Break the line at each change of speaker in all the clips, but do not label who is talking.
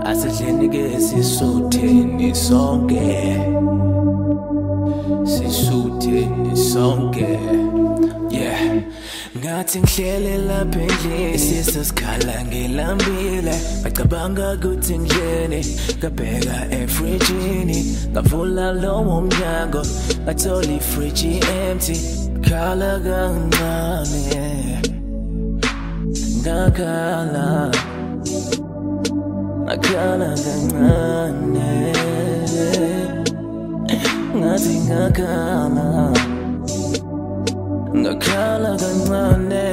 Asidleni ke sisutheni sonke, sisutheni sonke, yeah. Ngathi ngihlele lapha endlini isisu sikhala ngilambile, ngacabanga ukuthi ngidleni, ngabheka efrijini, ngavula lowo mnyango, ngathola ifriji empty, khala kancane, ngakhala kancane, ngathi ngakhala kancane,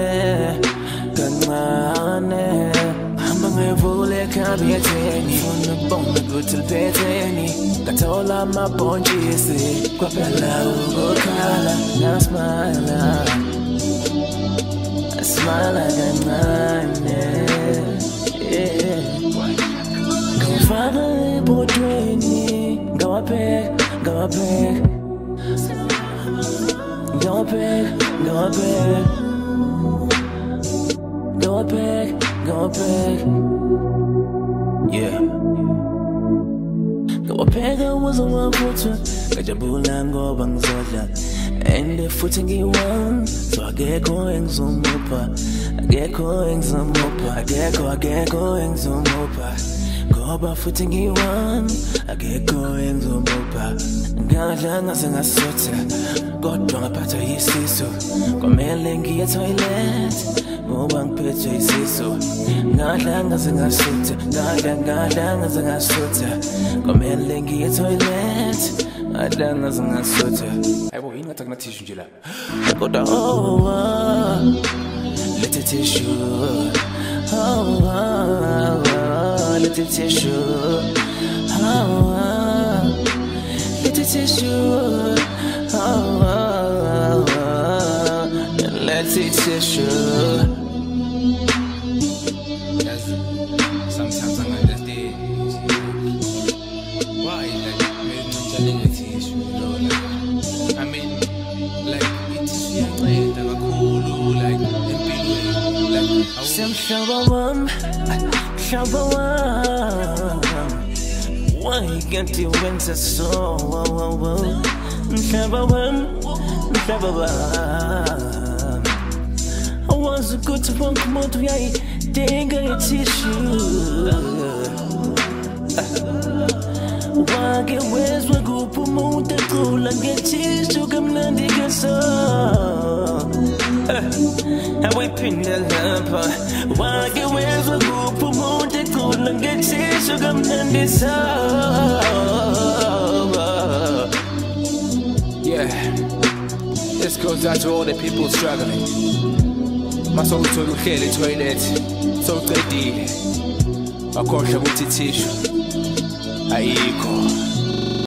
hamba ngivule ekhabetheni, ngifuna ukubona ukuthi liphetheni, ngathola amabhontshisi, kwaphela ukukhala, ngasmile kancane, yeah. Ngawafaka ebhodweni, ngawabheka, yeah. Ngawabheka waze wavuthwa, ngajabula ngoba ngizodla, and futhi ngiyi-one, so akekho engizomupha, ngoba futhi ngiyi-one, akekho engizomupha. Ngadla ngase ngasutha, kodwa ngaphathwa yisisu, kwamele ngiye toilet ngoba ngiphethwe yisisu. Ngadla ngase ngasutha, kwamele ngiye toilet, ngadla ngase ngasutha. Hayibo, yini ngathi akunatishu nje la? Kodwa little tissue, little tissue, little tissue, little tissue. Sometimes I'm understand why, like, telling the tissue, you know, like, I mean, like, it's like cool, like, some shabawam, why can't you answer so? Shabawam, I was a good to one come out to yai, dang a tissue. Why get where's my group of moon the cool and get tissue come landing so? I whip in the lamp. Why get where's a group of moon the cool and get tissue come landing so? Yeah, this goes out to all the people struggling. My soul to the toilet, so good. Of course, I want to teach you. Ayiko.